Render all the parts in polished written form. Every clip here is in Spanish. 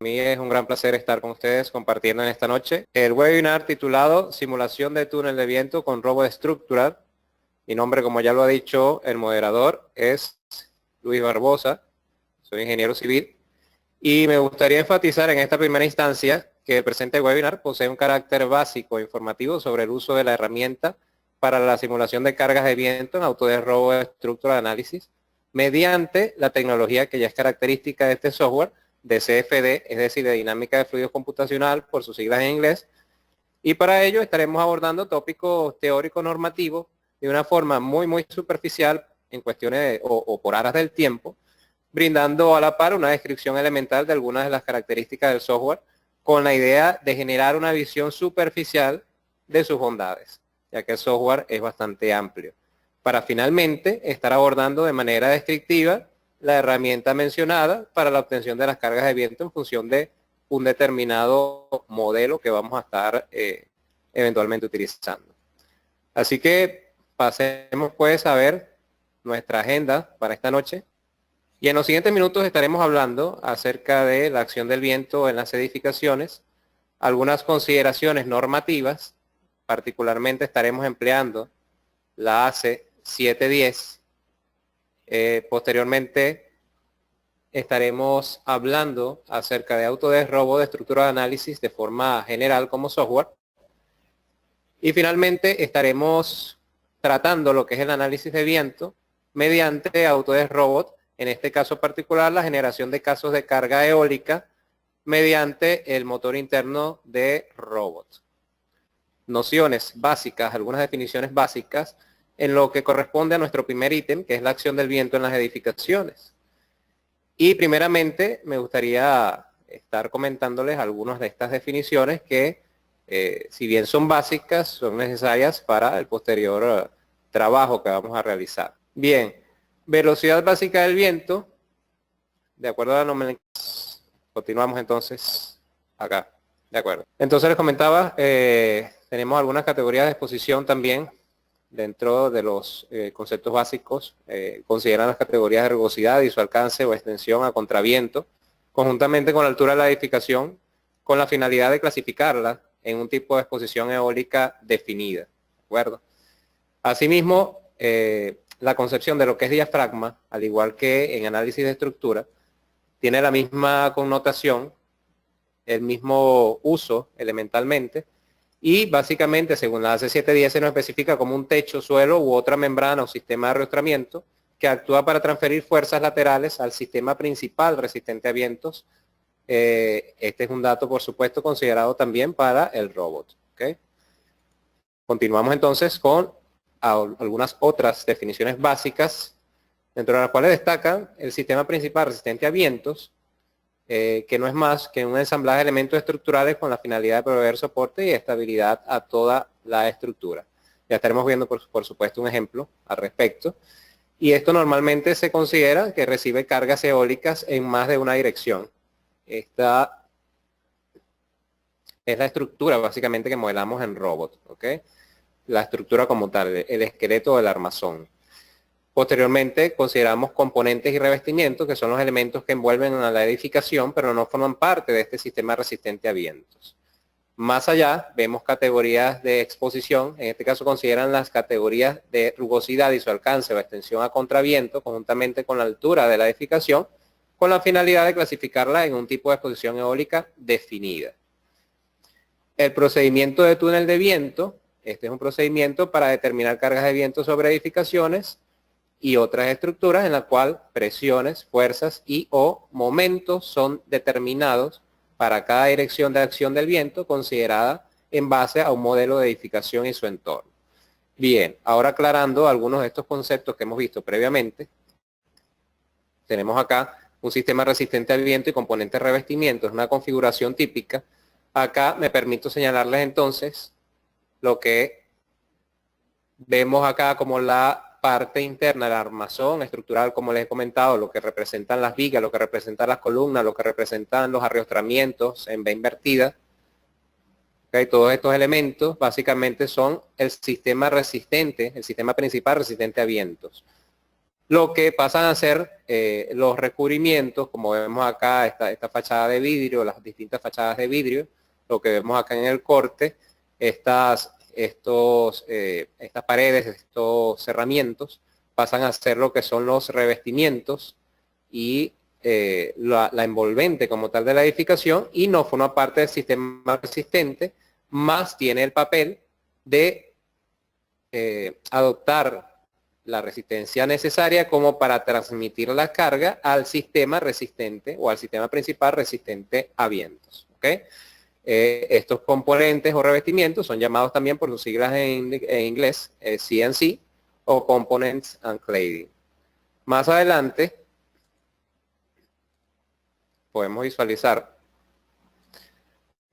mí es un gran placer estar con ustedes compartiendo en esta noche el webinar titulado Simulación de túnel de viento con Robot Structural. Mi nombre, como ya lo ha dicho el moderador, es Luis Barbosa. Soy ingeniero civil y me gustaría enfatizar en esta primera instancia que el presente webinar posee un carácter básico e informativo sobre el uso de la herramienta para la simulación de cargas de viento en Autodesk Robot Structural Analysis mediante la tecnología que ya es característica de este software de CFD, es decir, de dinámica de fluidos computacional, por sus siglas en inglés. Y para ello estaremos abordando tópicos teóricos normativos de una forma muy superficial en cuestiones o por aras del tiempo, brindando a la par una descripción elemental de algunas de las características del software con la idea de generar una visión superficial de sus bondades, ya que el software es bastante amplio, para finalmente estar abordando de manera descriptiva la herramienta mencionada para la obtención de las cargas de viento en función de un determinado modelo que vamos a estar eventualmente utilizando. Así que pasemos pues a ver nuestra agenda para esta noche. Y en los siguientes minutos estaremos hablando acerca de la acción del viento en las edificaciones, algunas consideraciones normativas, particularmente estaremos empleando la ACE 710. Posteriormente estaremos hablando acerca de Autodesk Robot de estructura de análisis de forma general como software. Y finalmente estaremos tratando lo que es el análisis de viento mediante Autodesk Robot, en este caso particular la generación de casos de carga eólica mediante el motor interno de robot. Nociones básicas, algunas definiciones básicas en lo que corresponde a nuestro primer ítem, que es la acción del viento en las edificaciones. Y primeramente me gustaría estar comentándoles algunas de estas definiciones que, si bien son básicas, son necesarias para el posterior trabajo que vamos a realizar. Bien, velocidad básica del viento, de acuerdo a la nomenclatura. Continuamos entonces acá, de acuerdo. Entonces les comentaba, tenemos algunas categorías de exposición también dentro de los conceptos básicos. Consideran las categorías de rugosidad y su alcance o extensión a contraviento, conjuntamente con la altura de la edificación, con la finalidad de clasificarla en un tipo de exposición eólica definida. ¿De acuerdo? Asimismo, la concepción de lo que es diafragma, al igual que en análisis de estructura, tiene la misma connotación, el mismo uso elementalmente, y básicamente, según la AC710, se nos especifica como un techo, suelo u otra membrana o sistema de arrastramiento que actúa para transferir fuerzas laterales al sistema principal resistente a vientos. Este es un dato, por supuesto, considerado también para el robot. ¿Okay? Continuamos entonces con algunas otras definiciones básicas, dentro de las cuales destacan el sistema principal resistente a vientos, que no es más que un ensamblaje de elementos estructurales con la finalidad de proveer soporte y estabilidad a toda la estructura. Ya estaremos viendo, por supuesto, un ejemplo al respecto. Y esto normalmente se considera que recibe cargas eólicas en más de una dirección. Esta es la estructura básicamente que modelamos en robot, ¿ok? La estructura como tal, el esqueleto del armazón. Posteriormente consideramos componentes y revestimientos, que son los elementos que envuelven a la edificación, pero no forman parte de este sistema resistente a vientos. Más allá, vemos categorías de exposición, en este caso consideran las categorías de rugosidad y su alcance o extensión a contraviento, conjuntamente con la altura de la edificación, con la finalidad de clasificarla en un tipo de exposición eólica definida. El procedimiento de túnel de viento, este es un procedimiento para determinar cargas de viento sobre edificaciones y otras estructuras en la cual presiones, fuerzas y o momentos son determinados para cada dirección de acción del viento considerada en base a un modelo de edificación y su entorno. Bien, ahora aclarando algunos de estos conceptos que hemos visto previamente, tenemos acá un sistema resistente al viento y componentes revestimientos, una configuración típica. Acá me permito señalarles entonces lo que vemos acá como la parte interna del armazón estructural, como les he comentado, lo que representan las vigas, lo que representan las columnas, lo que representan los arrastramientos en V invertida. Okay, todos estos elementos básicamente son el sistema resistente, el sistema principal resistente a vientos. lo que pasan a ser los recubrimientos, como vemos acá, esta fachada de vidrio, las distintas fachadas de vidrio, lo que vemos acá en el corte, estas paredes, estos cerramientos, pasan a ser lo que son los revestimientos y la envolvente como tal de la edificación, y no forma parte del sistema resistente, más tiene el papel de adoptar la resistencia necesaria como para transmitir la carga al sistema resistente o al sistema principal resistente a vientos. ¿Okay? Estos componentes o revestimientos son llamados también por sus siglas en inglés, CNC o Components and Cladding. Más adelante podemos visualizar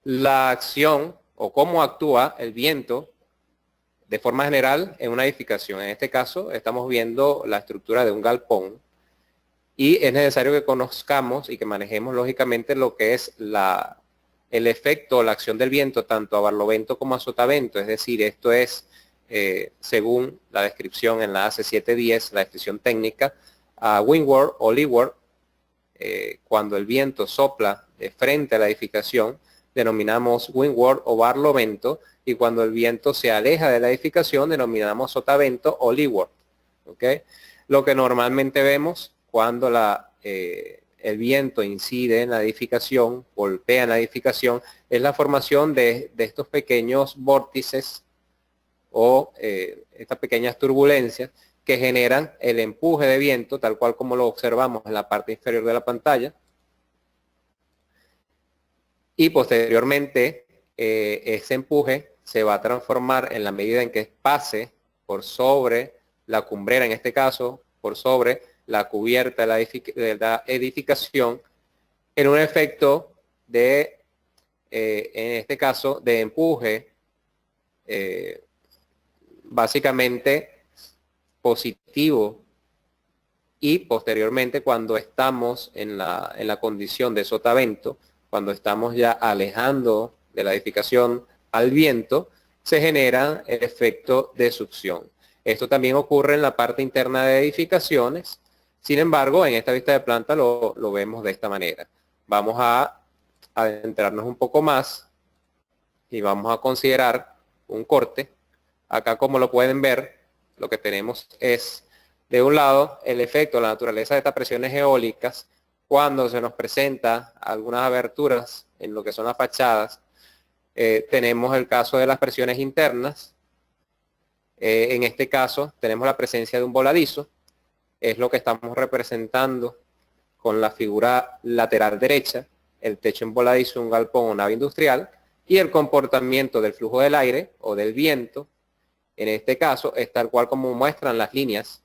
la acción o cómo actúa el viento de forma general en una edificación. En este caso estamos viendo la estructura de un galpón y es necesario que conozcamos y que manejemos lógicamente lo que es el efecto o la acción del viento tanto a barlovento como a sotavento. Es decir, esto es según la descripción en la AC710, la descripción técnica, a windward o leeward, cuando el viento sopla de frente a la edificación, denominamos windward o barlovento, y cuando el viento se aleja de la edificación denominamos sotavento o leeward. ¿Okay? Lo que normalmente vemos cuando el viento incide en la edificación, golpea en la edificación, es la formación de estos pequeños vórtices o estas pequeñas turbulencias que generan el empuje de viento, tal cual como lo observamos en la parte inferior de la pantalla. Y posteriormente ese empuje se va a transformar en la medida en que pase por sobre la cumbrera, en este caso, por sobre la cubierta de la edificación, en un efecto de, en este caso, de empuje, básicamente positivo, y posteriormente cuando estamos en la condición de sotavento, cuando estamos ya alejando de la edificación al viento, se genera el efecto de succión. Esto también ocurre en la parte interna de edificaciones. Sin embargo, en esta vista de planta lo vemos de esta manera. Vamos a adentrarnos un poco más y vamos a considerar un corte. Acá, como lo pueden ver, lo que tenemos es, de un lado, el efecto, la naturaleza de estas presiones eólicas, cuando se nos presenta algunas aberturas en lo que son las fachadas. Tenemos el caso de las presiones internas. En este caso tenemos la presencia de un voladizo, es lo que estamos representando con la figura lateral derecha, el techo en voladizo, un galpón o nave industrial, y el comportamiento del flujo del aire o del viento, en este caso, es tal cual como muestran las líneas.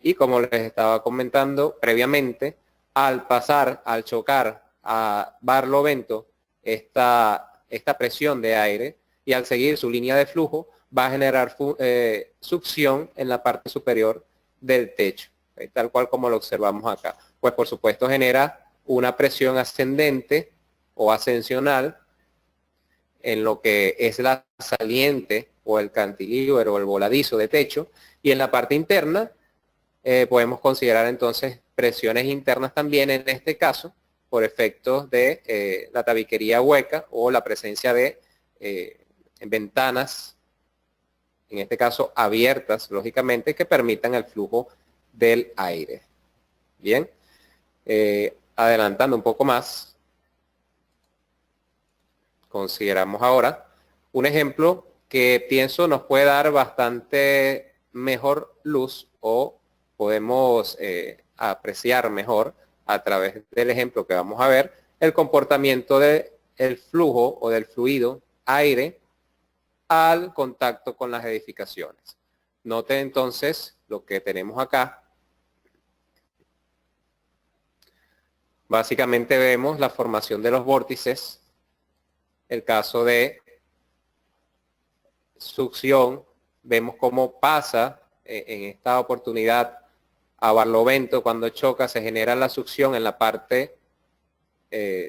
Y como les estaba comentando previamente, al pasar, al chocar a barlovento esta presión de aire y al seguir su línea de flujo, va a generar succión en la parte superior del techo, tal cual como lo observamos acá. Pues por supuesto genera una presión ascendente o ascensional en lo que es la saliente o el cantilever o el voladizo de techo, y en la parte interna podemos considerar entonces presiones internas también, en este caso por efectos de la tabiquería hueca o la presencia de ventanas, en este caso abiertas, lógicamente, que permitan el flujo del aire. Bien, adelantando un poco más, consideramos ahora un ejemplo que pienso nos puede dar bastante mejor luz, o podemos apreciar mejor a través del ejemplo que vamos a ver el comportamiento del flujo o del fluido aire al contacto con las edificaciones. Noten entonces lo que tenemos acá. Básicamente vemos la formación de los vórtices, el caso de succión, vemos cómo pasa en esta oportunidad a barlovento. Cuando choca se genera la succión en la parte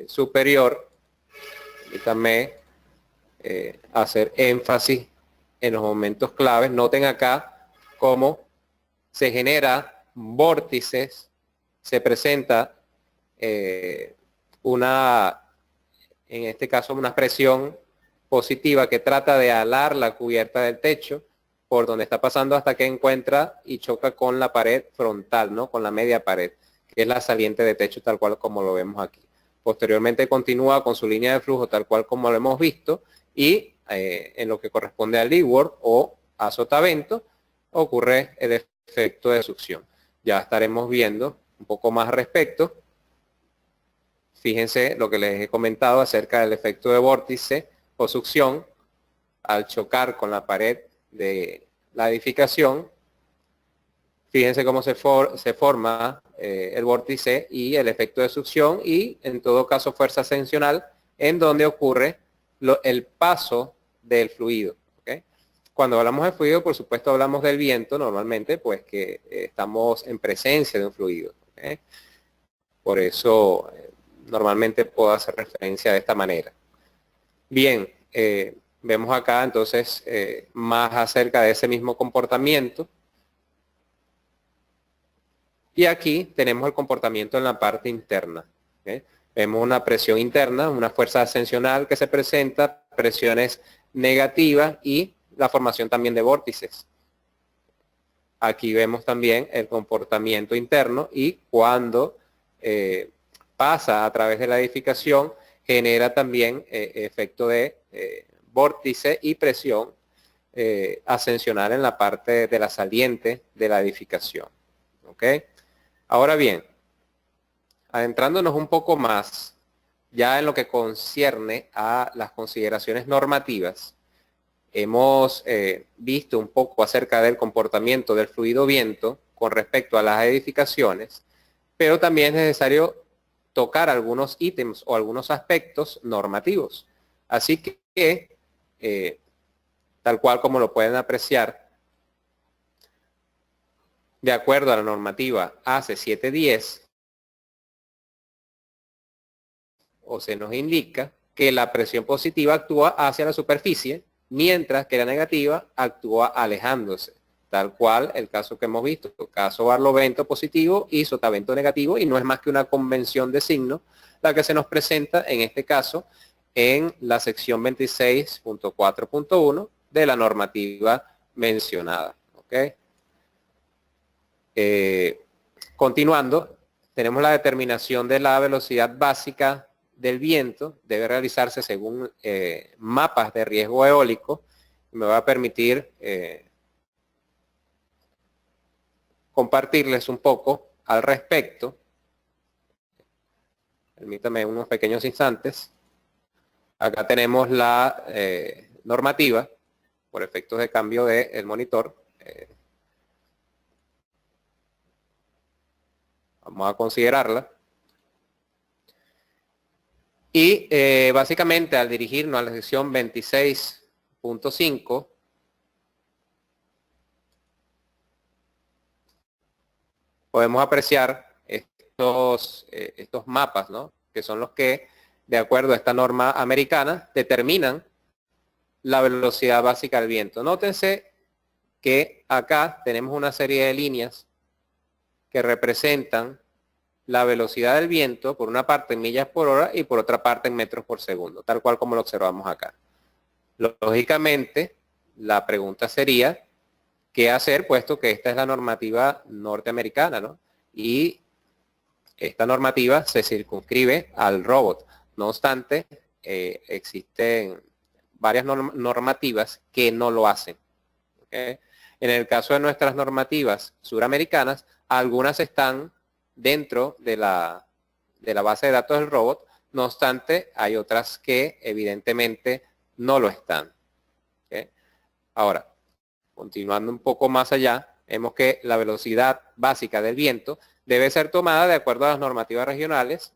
superior. Y también hacer énfasis en los momentos claves. Noten acá cómo se genera vórtices se presenta en este caso, una presión positiva que trata de alar la cubierta del techo por donde está pasando hasta que encuentra y choca con la pared frontal, ¿no? Con la media pared, que es la saliente de techo tal cual como lo vemos aquí. Posteriormente continúa con su línea de flujo tal cual como lo hemos visto y en lo que corresponde al leeward o a sotavento ocurre el efecto de succión. Ya estaremos viendo un poco más al respecto. Fíjense lo que les he comentado acerca del efecto de vórtice o succión al chocar con la pared de la edificación. Fíjense cómo se forma el vórtice y el efecto de succión y en todo caso fuerza ascensional en donde ocurre el paso del fluido. ¿Okay? Cuando hablamos de fluido, por supuesto hablamos del viento normalmente, pues que estamos en presencia de un fluido. ¿Okay? Por eso normalmente puedo hacer referencia de esta manera. Bien, vemos acá entonces más acerca de ese mismo comportamiento. Y aquí tenemos el comportamiento en la parte interna. ¿Okay? Vemos una presión interna, una fuerza ascensional que se presenta, presiones negativas y la formación también de vórtices. Aquí vemos también el comportamiento interno y cuando pasa a través de la edificación, genera también efecto de vórtice y presión ascensional en la parte de la saliente de la edificación. ¿Ok? Ahora bien, adentrándonos un poco más, ya en lo que concierne a las consideraciones normativas, hemos visto un poco acerca del comportamiento del fluido viento con respecto a las edificaciones, pero también es necesario tocar algunos ítems o algunos aspectos normativos. Así que, tal cual como lo pueden apreciar, de acuerdo a la normativa ACE 710, o se nos indica que la presión positiva actúa hacia la superficie, mientras que la negativa actúa alejándose. Tal cual el caso que hemos visto, caso barlovento positivo y sotavento negativo, y no es más que una convención de signos la que se nos presenta en este caso en la sección 26.4.1 de la normativa mencionada. ¿Okay? Continuando, tenemos la determinación de la velocidad básica del viento, debe realizarse según mapas de riesgo eólico. Me va a permitir compartirles un poco al respecto. Permítame unos pequeños instantes. Acá tenemos la normativa por efectos de cambio del monitor. Vamos a considerarla. Y básicamente al dirigirnos a la sección 26.5, podemos apreciar estos mapas, ¿no? Que son los que, de acuerdo a esta norma americana, determinan la velocidad básica del viento. Nótense que acá tenemos una serie de líneas que representan la velocidad del viento, por una parte en millas por hora y por otra parte en metros por segundo, tal cual como lo observamos acá. Lógicamente, la pregunta sería, ¿qué hacer puesto que esta es la normativa norteamericana, ¿no? Y esta normativa se circunscribe al robot. No obstante, existen varias normativas que no lo hacen. ¿Okay? En el caso de nuestras normativas suramericanas, algunas están dentro de la base de datos del robot, no obstante, hay otras que evidentemente no lo están. ¿Okay? Ahora, continuando un poco más allá, vemos que la velocidad básica del viento debe ser tomada de acuerdo a las normativas regionales,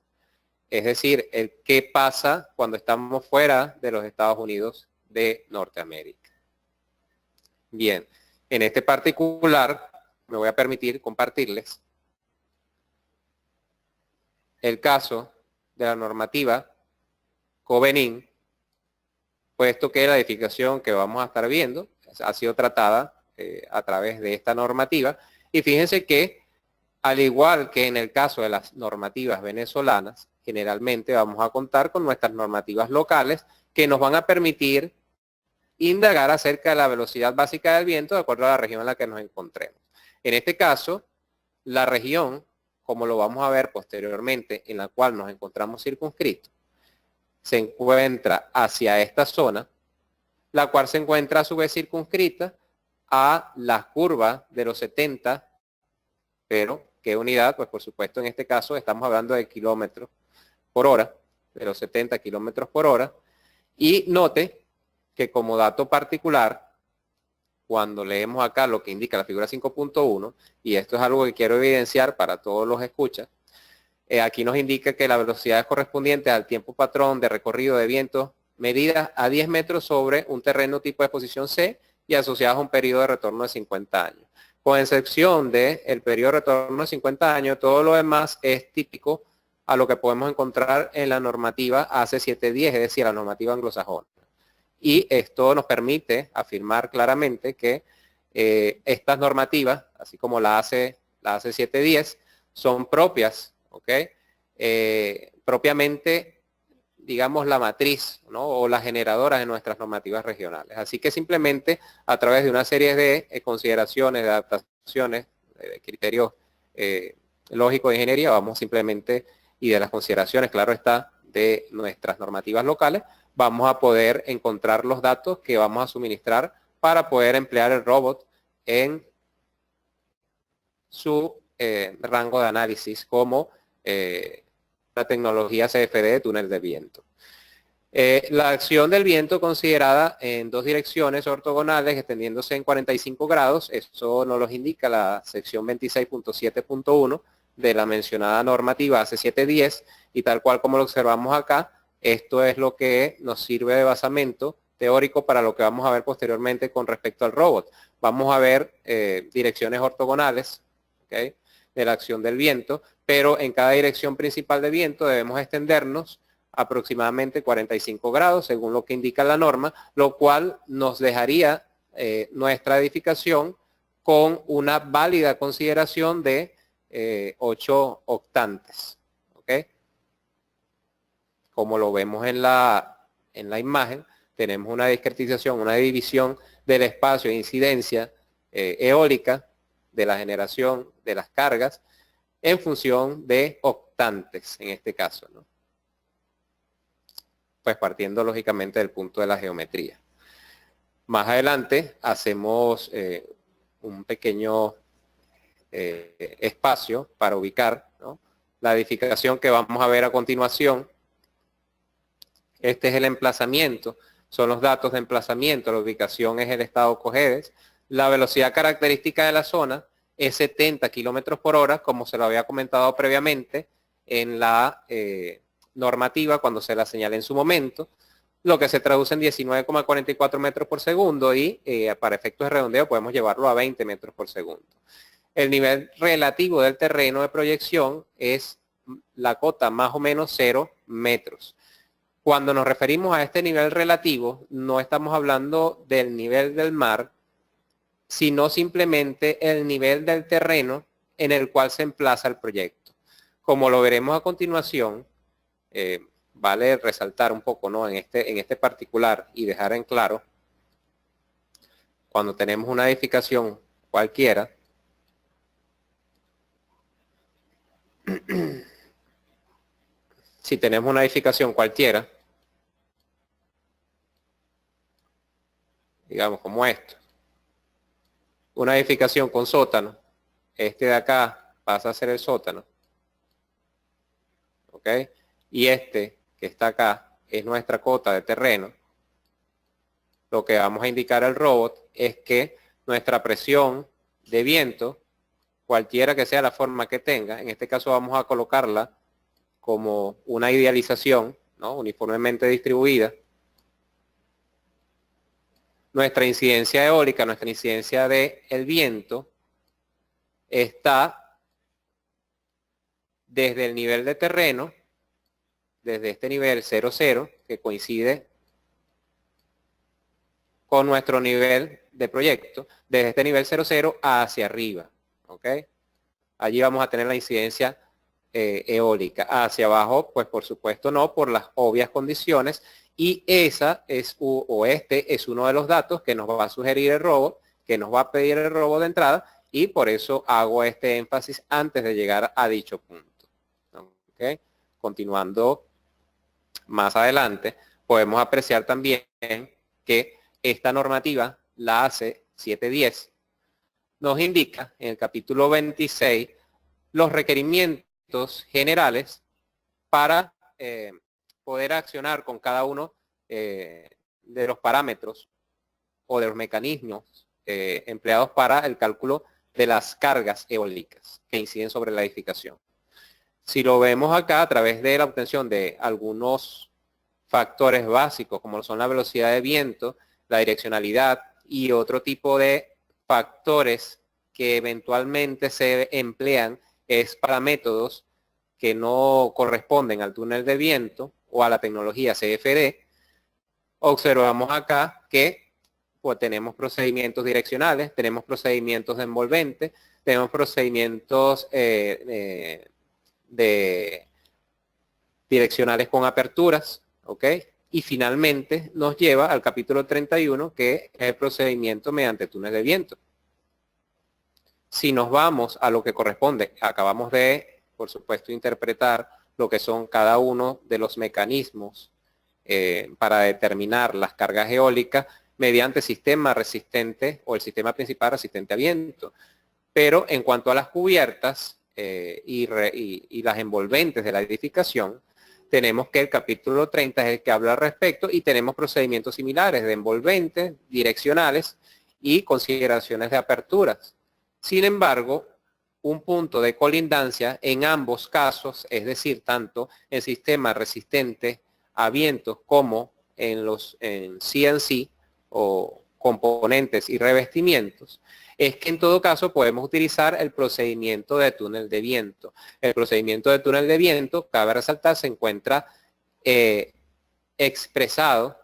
es decir, el qué pasa cuando estamos fuera de los Estados Unidos de Norteamérica. Bien, en este particular me voy a permitir compartirles el caso de la normativa Covenin, puesto que la edificación que vamos a estar viendo ha sido tratada a través de esta normativa. Y fíjense que Al igual que en el caso de las normativas venezolanas, generalmente vamos a contar con nuestras normativas locales que nos van a permitir indagar acerca de la velocidad básica del viento de acuerdo a la región en la que nos encontremos. En este caso, la región, como lo vamos a ver posteriormente, en la cual nos encontramos circunscritos, se encuentra hacia esta zona, la cual se encuentra a su vez circunscrita a las curvas de los 70, pero ¿qué unidad? Pues por supuesto en este caso estamos hablando de kilómetros por hora, de los 70 kilómetros por hora, y note que como dato particular, cuando leemos acá lo que indica la figura 5.1, y esto es algo que quiero evidenciar para todos los escuchas, aquí nos indica que la velocidad es correspondiente al tiempo patrón de recorrido de viento medida a 10 metros sobre un terreno tipo de exposición C y asociados a un periodo de retorno de 50 años. Con excepción del periodo de retorno de 50 años, todo lo demás es típico a lo que podemos encontrar en la normativa AC710, es decir, la normativa anglosajona. Y esto nos permite afirmar claramente que estas normativas, así como la AC710, son propias, ¿ok? Propiamente, digamos, la matriz, ¿no? O la generadora de nuestras normativas regionales. Así que simplemente a través de una serie de consideraciones, de adaptaciones, de criterios lógicos de ingeniería, vamos simplemente, y de las consideraciones, claro está, de nuestras normativas locales, vamos a poder encontrar los datos que vamos a suministrar para poder emplear el robot en su rango de análisis como la tecnología CFD de túnel de viento. La acción del viento considerada en dos direcciones ortogonales extendiéndose en 45 grados, eso nos lo indica la sección 26.7.1 de la mencionada normativa AC710 y tal cual como lo observamos acá, esto es lo que nos sirve de basamento teórico para lo que vamos a ver posteriormente con respecto al robot. Vamos a ver direcciones ortogonales, ¿okay?, de la acción del viento, pero en cada dirección principal de viento debemos extendernos aproximadamente 45 grados, según lo que indica la norma, lo cual nos dejaría nuestra edificación con una válida consideración de 8 octantes. ¿Okay? Como lo vemos en la imagen, tenemos una discretización, una división del espacio de incidencia eólica de la generación de las cargas en función de octantes, en este caso, ¿no? Pues partiendo lógicamente del punto de la geometría. Más adelante hacemos un pequeño espacio para ubicar, ¿no?, la edificación que vamos a ver a continuación. Este es el emplazamiento, son los datos de emplazamiento, la ubicación es el estado Cojedes. La velocidad característica de la zona es 70 kilómetros por hora, como se lo había comentado previamente en la normativa cuando se la señalé en su momento, lo que se traduce en 19,44 metros por segundo y para efectos de redondeo podemos llevarlo a 20 metros por segundo. El nivel relativo del terreno de proyección es la cota más o menos 0 metros. Cuando nos referimos a este nivel relativo, no estamos hablando del nivel del mar, sino simplemente el nivel del terreno en el cual se emplaza el proyecto. Como lo veremos a continuación, vale resaltar un poco, ¿no?, en este particular y dejar en claro, cuando tenemos una edificación cualquiera, si tenemos una edificación cualquiera, digamos como esto, una edificación con sótano, este de acá pasa a ser el sótano, ¿ok? Y este que está acá es nuestra cota de terreno. Lo que vamos a indicar al robot es que nuestra presión de viento, cualquiera que sea la forma que tenga, en este caso vamos a colocarla como una idealización, ¿no?, uniformemente distribuida. Nuestra incidencia eólica, nuestra incidencia del viento está desde el nivel de terreno, desde este nivel 0,0, que coincide con nuestro nivel de proyecto, desde este nivel 0,0 hacia arriba, ¿ok? allí vamos a tener la incidencia eólica. Hacia abajo, pues por supuesto no, por las obvias condiciones, y esa es, este es uno de los datos que nos va a sugerir el robot, que nos va a pedir el robot de entrada, y por eso hago este énfasis antes de llegar a dicho punto. ¿Okay? Continuando más adelante, podemos apreciar también que esta normativa, la ACE 710, nos indica en el capítulo 26 los requerimientos generales para poder accionar con cada uno de los parámetros o de los mecanismos empleados para el cálculo de las cargas eólicas que inciden sobre la edificación. Si lo vemos acá a través de la obtención de algunos factores básicos, como son la velocidad de viento, la direccionalidad y otro tipo de factores que eventualmente se emplean es para métodos que no corresponden al túnel de viento o a la tecnología CFD, observamos acá que pues, tenemos procedimientos direccionales, tenemos procedimientos de envolvente, tenemos procedimientos de direccionales con aperturas, ¿ok? Y finalmente nos lleva al capítulo 31, que es el procedimiento mediante túnel de viento. Si nos vamos a lo que corresponde, acabamos de, por supuesto, interpretar lo que son cada uno de los mecanismos para determinar las cargas eólicas mediante sistema resistente o el sistema principal resistente a viento. Pero en cuanto a las cubiertas y las envolventes de la edificación, tenemos que el capítulo 30 es el que habla al respecto y tenemos procedimientos similares de envolventes, direccionales y consideraciones de aperturas. Sin embargo, un punto de colindancia en ambos casos, es decir, tanto en sistemas resistentes a vientos como en los CNC o componentes y revestimientos, es que en todo caso podemos utilizar el procedimiento de túnel de viento. El procedimiento de túnel de viento, cabe resaltar, se encuentra expresado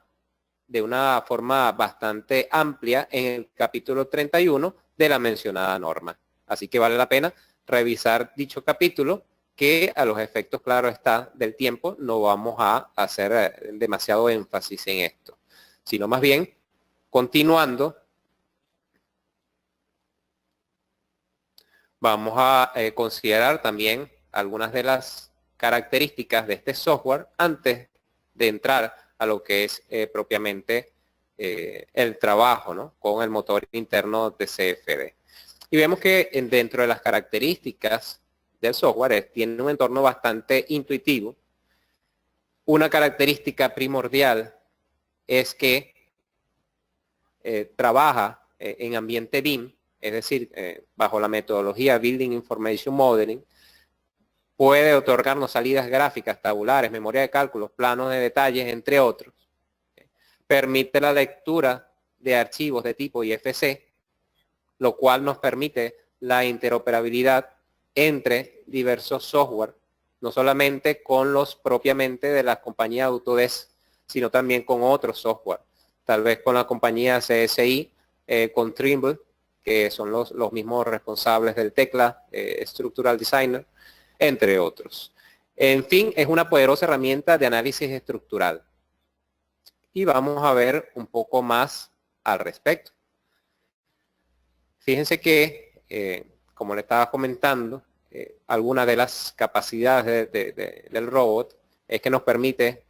de una forma bastante amplia en el capítulo 31 de la mencionada norma. Así que vale la pena revisar dicho capítulo, que a los efectos, claro está, del tiempo, no vamos a hacer demasiado énfasis en esto, sino más bien, continuando, vamos a considerar también algunas de las características de este software antes de entrar a lo que es propiamente el trabajo, ¿no?, con el motor interno de CFD. Y vemos que dentro de las características del software tiene un entorno bastante intuitivo. Una característica primordial es que trabaja en ambiente BIM, es decir, bajo la metodología Building Information Modeling. Puede otorgarnos salidas gráficas, tabulares, memoria de cálculos, planos de detalles, entre otros. Permite la lectura de archivos de tipo IFC, lo cual nos permite la interoperabilidad entre diversos software, no solamente con los propiamente de la compañía Autodesk, sino también con otros software, tal vez con la compañía CSI, con Trimble, que son los mismos responsables del Tekla, Structural Designer, entre otros. En fin, es una poderosa herramienta de análisis estructural. Y vamos a ver un poco más al respecto. Fíjense que, como le estaba comentando, algunas de las capacidades del robot es que nos permite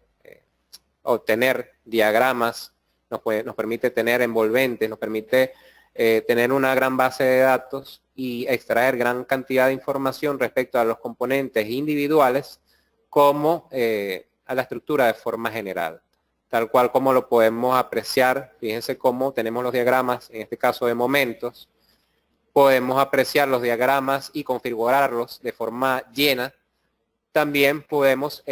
obtener diagramas, nos permite tener envolventes, nos permite tener una gran base de datos y extraer gran cantidad de información respecto a los componentes individuales como a la estructura de forma general. Tal cual como lo podemos apreciar, fíjense cómo tenemos los diagramas, en este caso de momentos, podemos apreciar los diagramas y configurarlos de forma llena. También podemos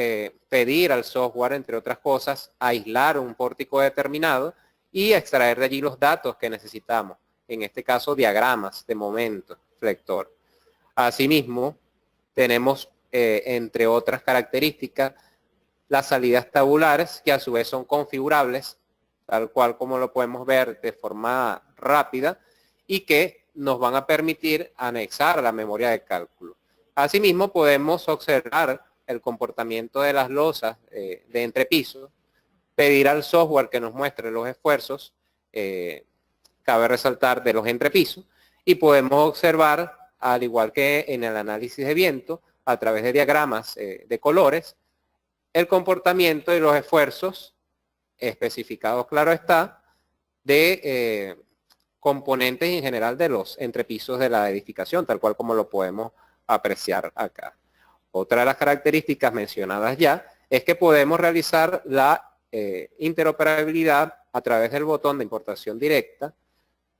pedir al software, entre otras cosas, aislar un pórtico determinado y extraer de allí los datos que necesitamos. En este caso, diagramas de momento, flector. Asimismo, tenemos, entre otras características, las salidas tabulares, que a su vez son configurables, tal cual como lo podemos ver de forma rápida, y que nos van a permitir anexar a la memoria de cálculo. Asimismo, podemos observar el comportamiento de las losas de entrepiso, pedir al software que nos muestre los esfuerzos, cabe resaltar, de los entrepisos, y podemos observar, al igual que en el análisis de viento, a través de diagramas de colores, el comportamiento de los esfuerzos especificados, claro está, de componentes en general de los entrepisos de la edificación, tal cual como lo podemos apreciar acá. Otra de las características mencionadas ya es que podemos realizar la interoperabilidad a través del botón de importación directa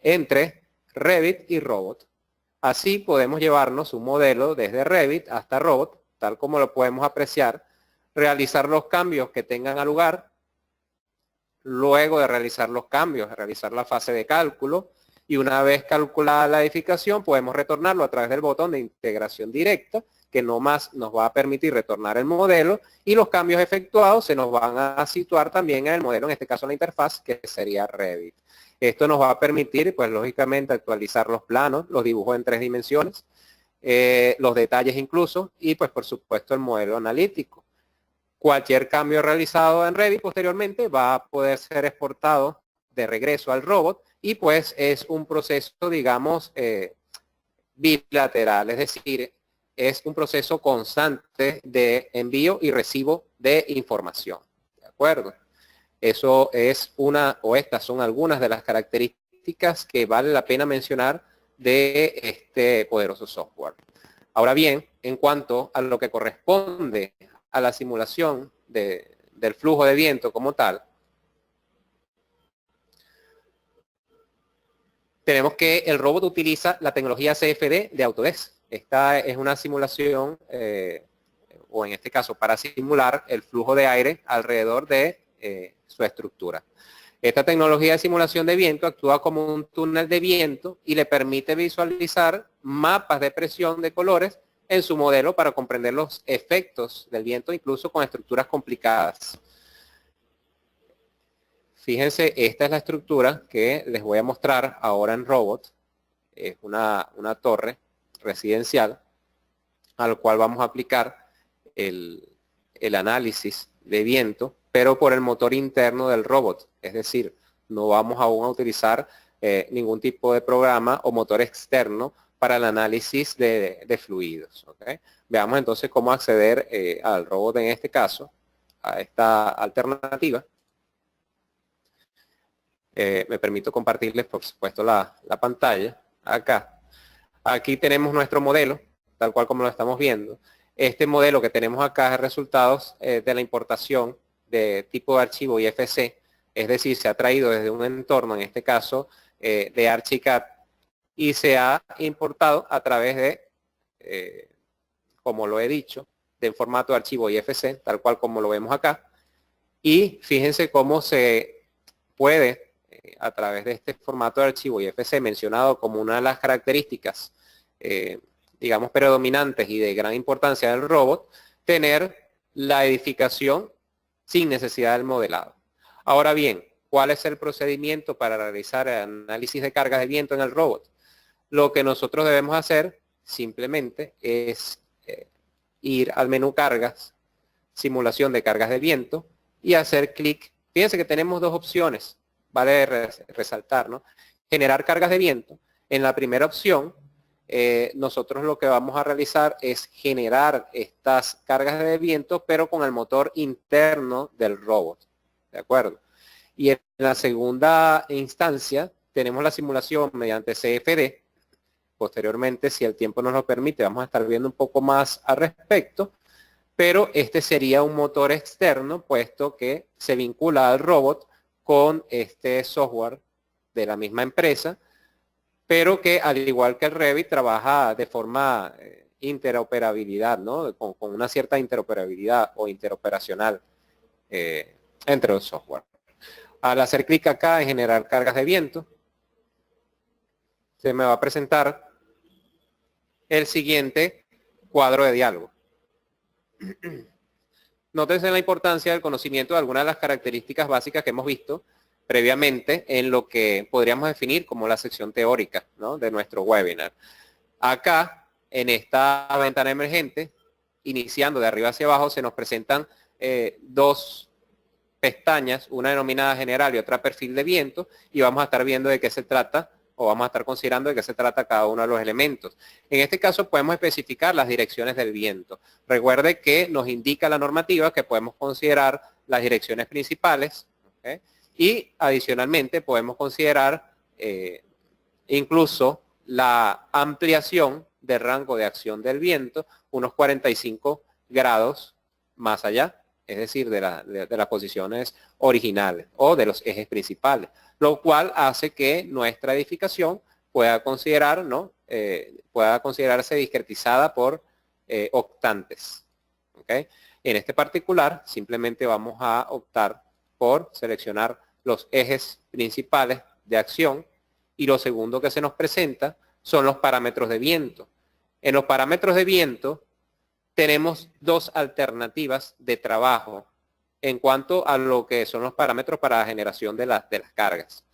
entre Revit y Robot. Así podemos llevarnos un modelo desde Revit hasta Robot, tal como lo podemos apreciar, realizar los cambios que tengan lugar, luego de realizar los cambios, realizar la fase de cálculo, y una vez calculada la edificación podemos retornarlo a través del botón de integración directa, que no más nos va a permitir retornar el modelo, y los cambios efectuados se nos van a situar también en el modelo, en este caso en la interfaz, que sería Revit. Esto nos va a permitir, pues lógicamente, actualizar los planos, los dibujos en 3 dimensiones, los detalles incluso, y pues por supuesto el modelo analítico. Cualquier cambio realizado en Revit posteriormente va a poder ser exportado de regreso al robot, y pues es un proceso, digamos, bilateral, es decir, es un proceso constante de envío y recibo de información. ¿De acuerdo? Eso es estas son algunas de las características que vale la pena mencionar de este poderoso software. Ahora bien, en cuanto a lo que corresponde a la simulación del flujo de viento como tal, tenemos que el robot utiliza la tecnología CFD de Autodesk. Esta es una simulación, o en este caso para simular el flujo de aire alrededor de su estructura. Esta tecnología de simulación de viento actúa como un túnel de viento y le permite visualizar mapas de presión de colores en su modelo para comprender los efectos del viento, incluso con estructuras complicadas. Fíjense, esta es la estructura que les voy a mostrar ahora en Robot. Es una torre residencial al cual vamos a aplicar el análisis de viento, pero por el motor interno del robot. Es decir, no vamos aún a utilizar ningún tipo de programa o motor externo para el análisis de fluidos. ¿Okay? Veamos entonces cómo acceder al robot en este caso, a esta alternativa. Me permito compartirles, por supuesto, la pantalla. Acá. Aquí tenemos nuestro modelo, tal cual como lo estamos viendo. Este modelo que tenemos acá es resultados de la importación de tipo de archivo IFC, es decir, se ha traído desde un entorno, en este caso, de Archicad, y se ha importado a través de, como lo he dicho, de formato de archivo IFC, tal cual como lo vemos acá. Y fíjense cómo se puede, a través de este formato de archivo IFC mencionado como una de las características, digamos, predominantes y de gran importancia del robot, tener la edificación sin necesidad del modelado. Ahora bien, ¿cuál es el procedimiento para realizar el análisis de cargas de viento en el robot? Lo que nosotros debemos hacer simplemente es ir al menú cargas, simulación de cargas de viento, y hacer clic. Fíjense que tenemos dos opciones, vale resaltar, ¿no? Generar cargas de viento. En la primera opción, nosotros lo que vamos a realizar es generar estas cargas de viento, pero con el motor interno del robot. ¿De acuerdo? Y en la segunda instancia, tenemos la simulación mediante CFD. Posteriormente, si el tiempo nos lo permite, vamos a estar viendo un poco más al respecto. Pero este sería un motor externo, puesto que se vincula al robot con este software de la misma empresa, pero que al igual que el Revit trabaja de forma interoperabilidad, ¿no? Con una cierta interoperabilidad o interoperacional entre los software. Al hacer clic acá en generar cargas de viento, se me va a presentar el siguiente cuadro de diálogo. Nótense la importancia del conocimiento de algunas de las características básicas que hemos visto previamente en lo que podríamos definir como la sección teórica, ¿no?, de nuestro webinar. Acá, en esta ventana emergente, iniciando de arriba hacia abajo, se nos presentan dos pestañas, una denominada general y otra perfil de viento, y vamos a estar viendo de qué se trata, o vamos a estar considerando de qué se trata cada uno de los elementos. En este caso podemos especificar las direcciones del viento. Recuerde que nos indica la normativa que podemos considerar las direcciones principales, ¿okay?, y adicionalmente podemos considerar incluso la ampliación del rango de acción del viento unos 45 grados más allá, es decir, de las posiciones originales o de los ejes principales, lo cual hace que nuestra edificación pueda considerar, ¿no?, pueda considerarse discretizada por octantes. ¿Okay? En este particular, simplemente vamos a optar por seleccionar los ejes principales de acción, y lo segundo que se nos presenta son los parámetros de viento. En los parámetros de viento tenemos dos alternativas de trabajo en cuanto a lo que son los parámetros para la generación de las cargas.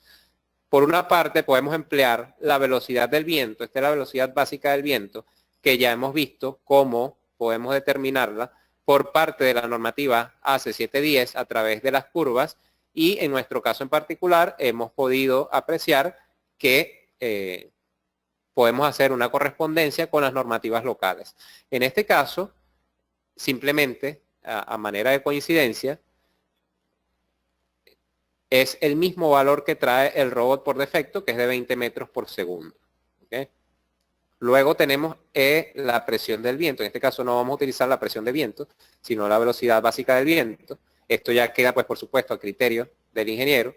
Por una parte podemos emplear la velocidad del viento, esta es la velocidad básica del viento, que ya hemos visto cómo podemos determinarla por parte de la normativa ACE 710 a través de las curvas, y en nuestro caso en particular hemos podido apreciar que podemos hacer una correspondencia con las normativas locales. En este caso, simplemente, a manera de coincidencia, es el mismo valor que trae el robot por defecto, que es de 20 metros por segundo. ¿Okay? Luego tenemos la presión del viento. En este caso no vamos a utilizar la presión de viento, sino la velocidad básica del viento. Esto ya queda, pues, por supuesto, a criterio del ingeniero.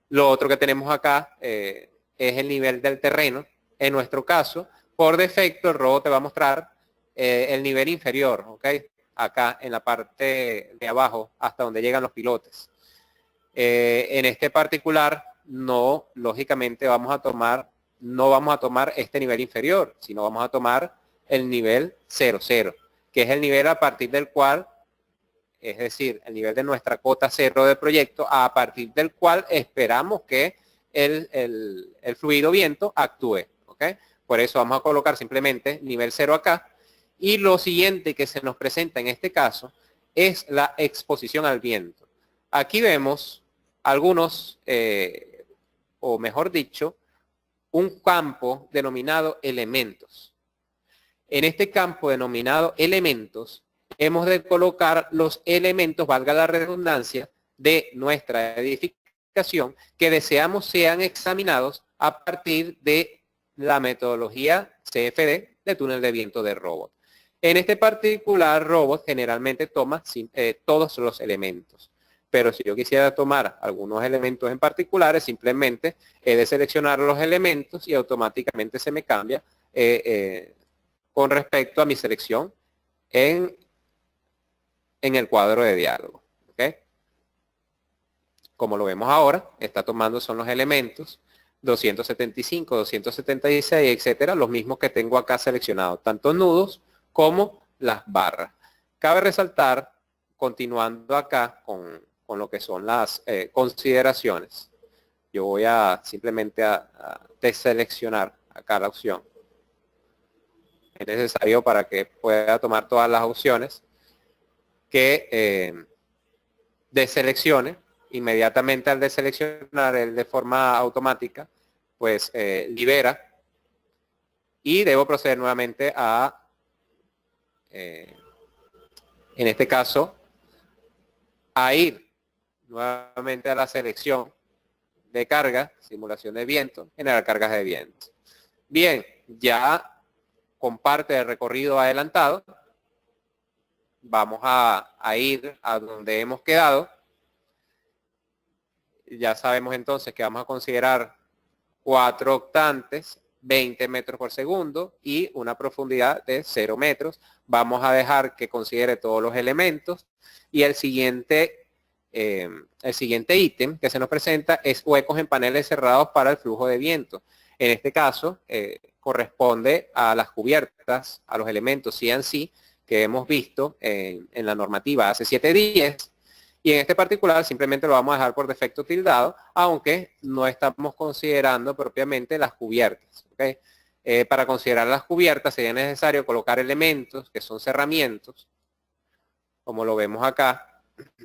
Lo otro que tenemos acá es el nivel del terreno. En nuestro caso, por defecto, el robot te va a mostrar el nivel inferior, ¿ok? Acá en la parte de abajo, hasta donde llegan los pilotes. En este particular, no, lógicamente no vamos a tomar este nivel inferior, sino vamos a tomar el nivel 00, que es el nivel a partir del cual, es decir, el nivel de nuestra cota 0 del proyecto, a partir del cual esperamos que el fluido viento actúe. ¿Okay? Por eso vamos a colocar simplemente nivel 0 acá, y lo siguiente que se nos presenta en este caso es la exposición al viento. Aquí vemos algunos, o mejor dicho, un campo denominado elementos. En este campo denominado elementos hemos de colocar los elementos, valga la redundancia, de nuestra edificación que deseamos sean examinados a partir de la metodología CFD de túnel de viento de robot. En este particular, robot generalmente toma todos los elementos. Pero si yo quisiera tomar algunos elementos en particulares, simplemente he de seleccionar los elementos y automáticamente se me cambia con respecto a mi selección en el cuadro de diálogo. ¿Okay? Como lo vemos ahora, está tomando son los elementos 275, 276, etcétera, los mismos que tengo acá seleccionados, tanto nudos como las barras. Cabe resaltar, continuando acá con lo que son las consideraciones, yo voy a simplemente a deseleccionar acá la opción. Es necesario para que pueda tomar todas las opciones que deseleccione. Inmediatamente al deseleccionar él de forma automática, pues libera, y debo proceder nuevamente a, en este caso, a ir nuevamente a la selección de carga, simulación de viento, generar cargas de viento. Bien, ya con parte del recorrido adelantado, vamos a ir a donde hemos quedado. Ya sabemos entonces que vamos a considerar 4 octantes, 20 metros por segundo y una profundidad de 0 metros. Vamos a dejar que considere todos los elementos, y el siguiente ítem que se nos presenta es huecos en paneles cerrados para el flujo de viento. En este caso corresponde a las cubiertas, a los elementos CNC que hemos visto en la normativa ACE 710, Y en este particular simplemente lo vamos a dejar por defecto tildado, aunque no estamos considerando propiamente las cubiertas. ¿Okay? Para considerar las cubiertas sería necesario colocar elementos que son cerramientos, como lo vemos acá.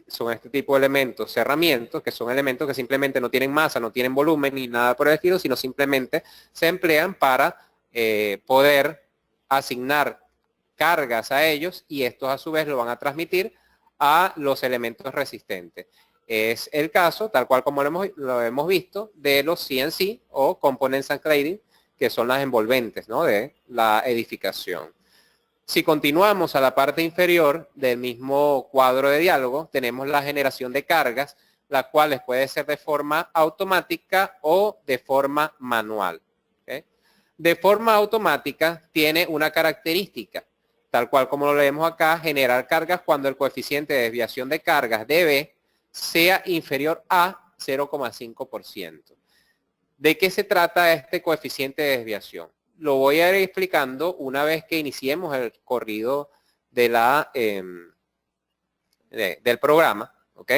Son este tipo de elementos, cerramientos, que son elementos que simplemente no tienen masa, no tienen volumen ni nada por el estilo, sino simplemente se emplean para poder asignar cargas a ellos y estos a su vez lo van a transmitir a los elementos resistentes. Es el caso, tal cual como lo hemos visto, de los CNC o Components and Cladding, que son las envolventes, ¿no?, de la edificación. Si continuamos a la parte inferior del mismo cuadro de diálogo, tenemos la generación de cargas, las cuales puede ser de forma automática o de forma manual. ¿Okay? De forma automática tiene una característica, tal cual como lo leemos acá, generar cargas cuando el coeficiente de desviación de cargas dB sea inferior a 0,5%. ¿De qué se trata este coeficiente de desviación? Lo voy a ir explicando una vez que iniciemos el corrido de del programa, ¿ok?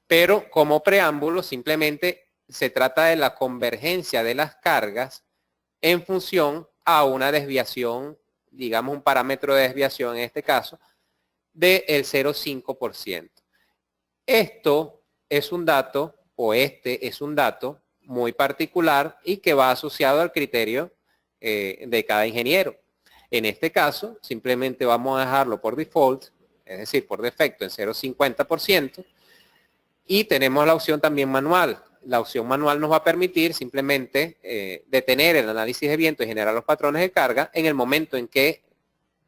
Pero como preámbulo simplemente se trata de la convergencia de las cargas en función a una desviación, digamos un parámetro de desviación en este caso, del 0,5%. Esto es un dato, o este es un dato muy particular y que va asociado al criterio de cada ingeniero. En este caso, simplemente vamos a dejarlo por default, es decir, por defecto en 0,50%, y tenemos la opción también manual. La opción manual nos va a permitir simplemente detener el análisis de viento y generar los patrones de carga en el momento en que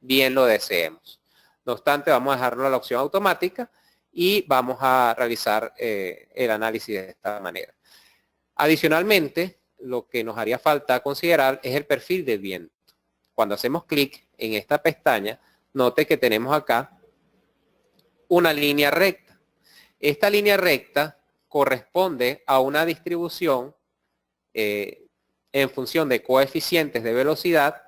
bien lo deseemos. No obstante, vamos a dejarlo a la opción automática y vamos a realizar el análisis de esta manera. Adicionalmente, lo que nos haría falta considerar es el perfil del viento. Cuando hacemos clic en esta pestaña, note que tenemos acá una línea recta. Esta línea recta corresponde a una distribución en función de coeficientes de velocidad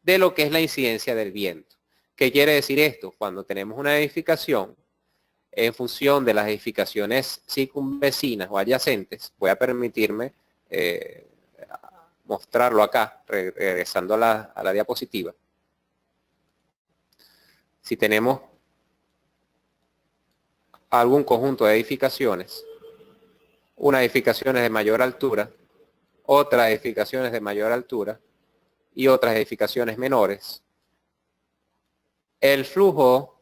de lo que es la incidencia del viento. ¿Qué quiere decir esto? Cuando tenemos una edificación en función de las edificaciones circunvecinas o adyacentes, voy a permitirme mostrarlo acá, regresando a la diapositiva. Si tenemos algún conjunto de edificaciones, unas edificaciones de mayor altura, otras edificaciones de mayor altura y otras edificaciones menores, el flujo,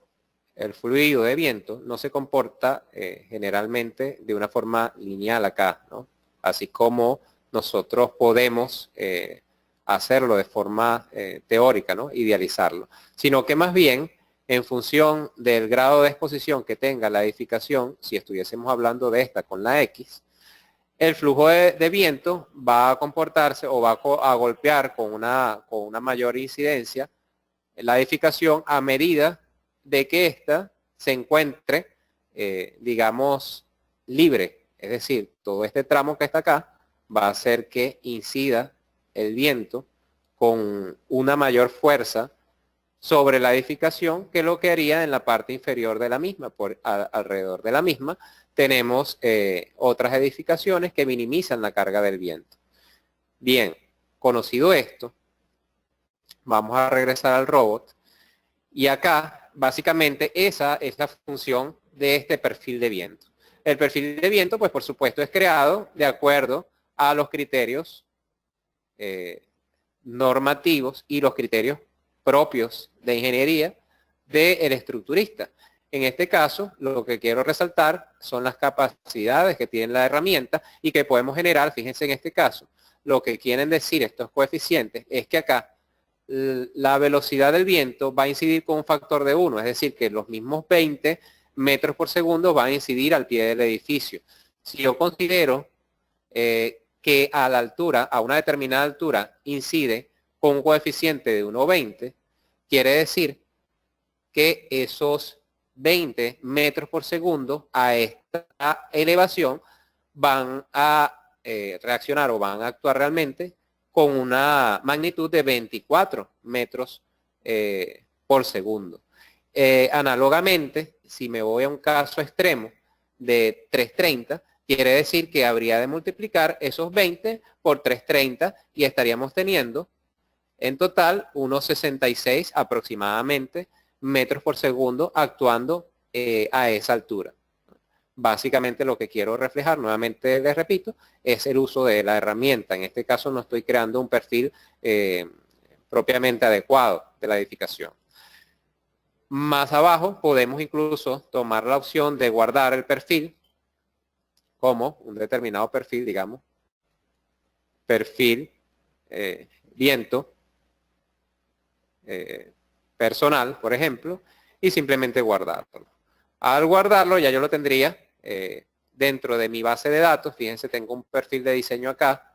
el fluido de viento no se comporta generalmente de una forma lineal acá, ¿no? Así como nosotros podemos hacerlo de forma teórica, ¿no? Idealizarlo, sino que más bien en función del grado de exposición que tenga la edificación, si estuviésemos hablando de esta con la X, el flujo de viento va a comportarse o va a golpear con una mayor incidencia la edificación a medida de que ésta se encuentre, digamos, libre. Es decir, todo este tramo que está acá va a hacer que incida el viento con una mayor fuerza sobre la edificación que lo que haría en la parte inferior de la misma. Alrededor de la misma tenemos otras edificaciones que minimizan la carga del viento. Bien, conocido esto, vamos a regresar al robot y acá básicamente esa es la función de este perfil de viento. El perfil de viento, pues por supuesto, es creado de acuerdo a los criterios normativos y los criterios propios de ingeniería del estructurista. En este caso, lo que quiero resaltar son las capacidades que tiene la herramienta y que podemos generar. Fíjense en este caso, lo que quieren decir estos coeficientes es que acá la velocidad del viento va a incidir con un factor de 1, es decir, que los mismos 20 metros por segundo van a incidir al pie del edificio. Si yo considero que a la altura, a una determinada altura, incide con un coeficiente de 1,20, quiere decir que esos 20 metros por segundo a esta elevación van a reaccionar o van a actuar realmente con una magnitud de 24 metros por segundo. Análogamente, si me voy a un caso extremo, de 330, quiere decir que habría de multiplicar esos 20 por 330 y estaríamos teniendo en total unos 66 aproximadamente metros por segundo actuando a esa altura. Básicamente lo que quiero reflejar, nuevamente les repito, es el uso de la herramienta. En este caso no estoy creando un perfil propiamente adecuado de la edificación. Más abajo podemos incluso tomar la opción de guardar el perfil como un determinado perfil, digamos, perfil viento personal, por ejemplo, y simplemente guardarlo. Al guardarlo ya yo lo tendría dentro de mi base de datos. Fíjense, tengo un perfil de diseño acá,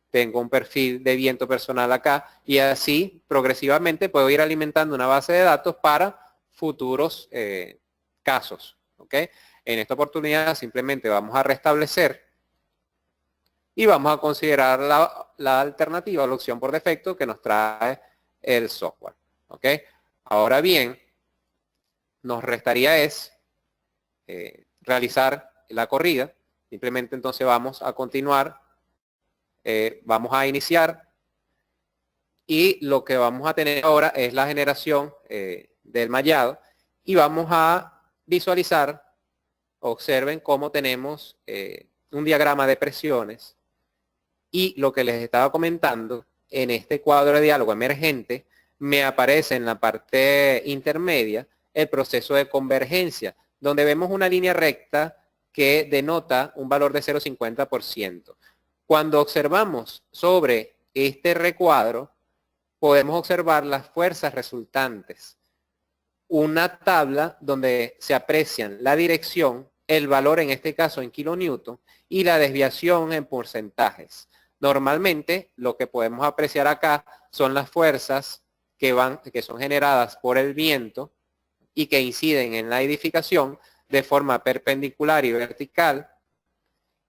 tengo un perfil de viento personal acá, y así progresivamente puedo ir alimentando una base de datos para futuros casos. ¿Ok? En esta oportunidad simplemente vamos a restablecer y vamos a considerar la alternativa, la opción por defecto que nos trae el software. ¿Ok? Ahora bien, nos restaría realizar la corrida. Simplemente entonces vamos a continuar, vamos a iniciar, y lo que vamos a tener ahora es la generación del mallado, y vamos a visualizar, observen cómo tenemos un diagrama de presiones, y lo que les estaba comentando, en este cuadro de diálogo emergente me aparece en la parte intermedia el proceso de convergencia, donde vemos una línea recta que denota un valor de 0,50%. Cuando observamos sobre este recuadro, podemos observar las fuerzas resultantes. Una tabla donde se aprecian la dirección, el valor en este caso en kilonewton, y la desviación en porcentajes. Normalmente lo que podemos apreciar acá son las fuerzas que son generadas por el viento y que inciden en la edificación de forma perpendicular y vertical,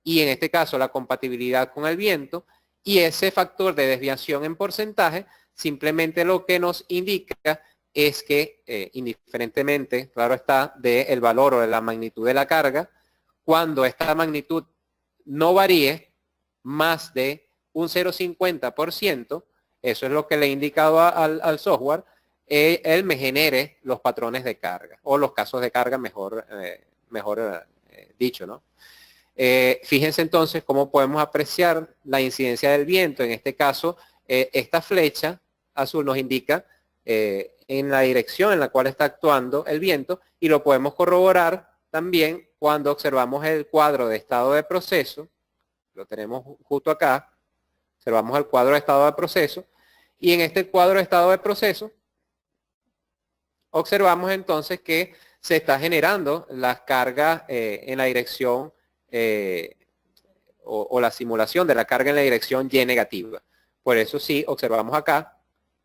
y en este caso la compatibilidad con el viento, y ese factor de desviación en porcentaje simplemente lo que nos indica es que indiferentemente, claro está, del valor o de la magnitud de la carga, cuando esta magnitud no varíe más de un 0,50%, eso es lo que le he indicado al software, él me genere los patrones de carga, o los casos de carga, mejor dicho, ¿no? Fíjense entonces cómo podemos apreciar la incidencia del viento. En este caso, esta flecha azul nos indica en la dirección en la cual está actuando el viento, y lo podemos corroborar también cuando observamos el cuadro de estado de proceso. Lo tenemos justo acá. Observamos el cuadro de estado de proceso, y en este cuadro de estado de proceso observamos entonces que se está generando las cargas en la dirección o la simulación de la carga en la dirección Y negativa. Por eso sí, observamos acá,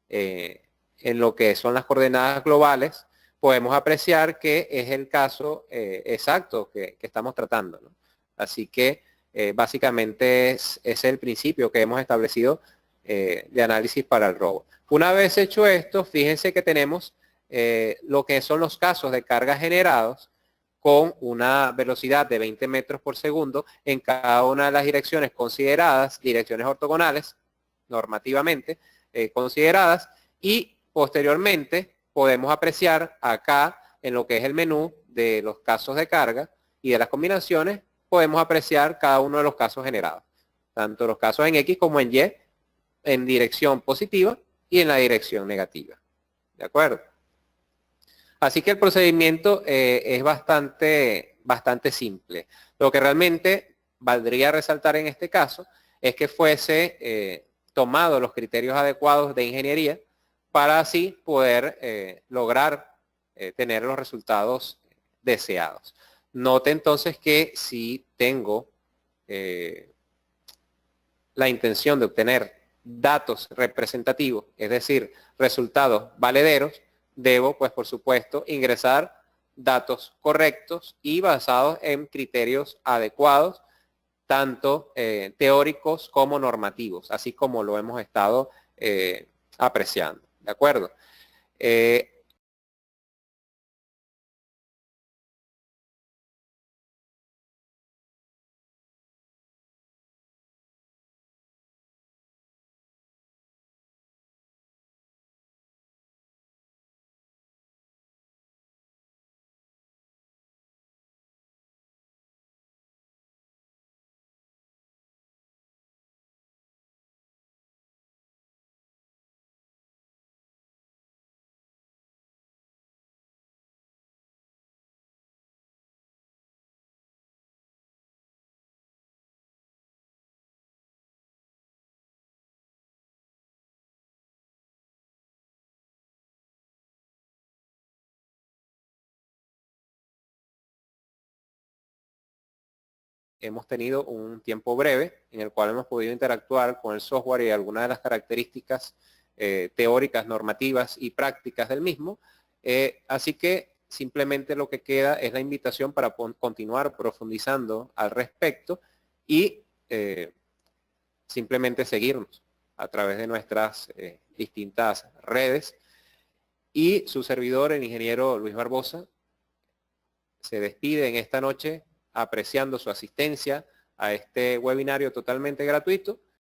en lo que son las coordenadas globales, podemos apreciar que es el caso exacto que estamos tratando, ¿no? Así que básicamente es el principio que hemos establecido de análisis para el robo. Una vez hecho esto, fíjense que tenemos lo que son los casos de carga generados con una velocidad de 20 metros por segundo en cada una de las direcciones consideradas, direcciones ortogonales, normativamente consideradas, y posteriormente podemos apreciar acá en lo que es el menú de los casos de carga y de las combinaciones, podemos apreciar cada uno de los casos generados, tanto los casos en X como en Y, en dirección positiva y en la dirección negativa. ¿De acuerdo? Así que el procedimiento es bastante simple. Lo que realmente valdría resaltar en este caso es que fuese tomado los criterios adecuados de ingeniería para así poder lograr tener los resultados deseados. Note entonces que si tengo la intención de obtener datos representativos, es decir, resultados valederos, debo, pues por supuesto, ingresar datos correctos y basados en criterios adecuados, tanto teóricos como normativos, así como lo hemos estado apreciando. ¿De acuerdo? hemos tenido un tiempo breve en el cual hemos podido interactuar con el software y algunas de las características teóricas, normativas y prácticas del mismo. Así que simplemente lo que queda es la invitación para continuar profundizando al respecto y simplemente seguirnos a través de nuestras distintas redes. Y su servidor, el ingeniero Luis Barbosa, se despide en esta noche apreciando su asistencia a este webinario totalmente gratuito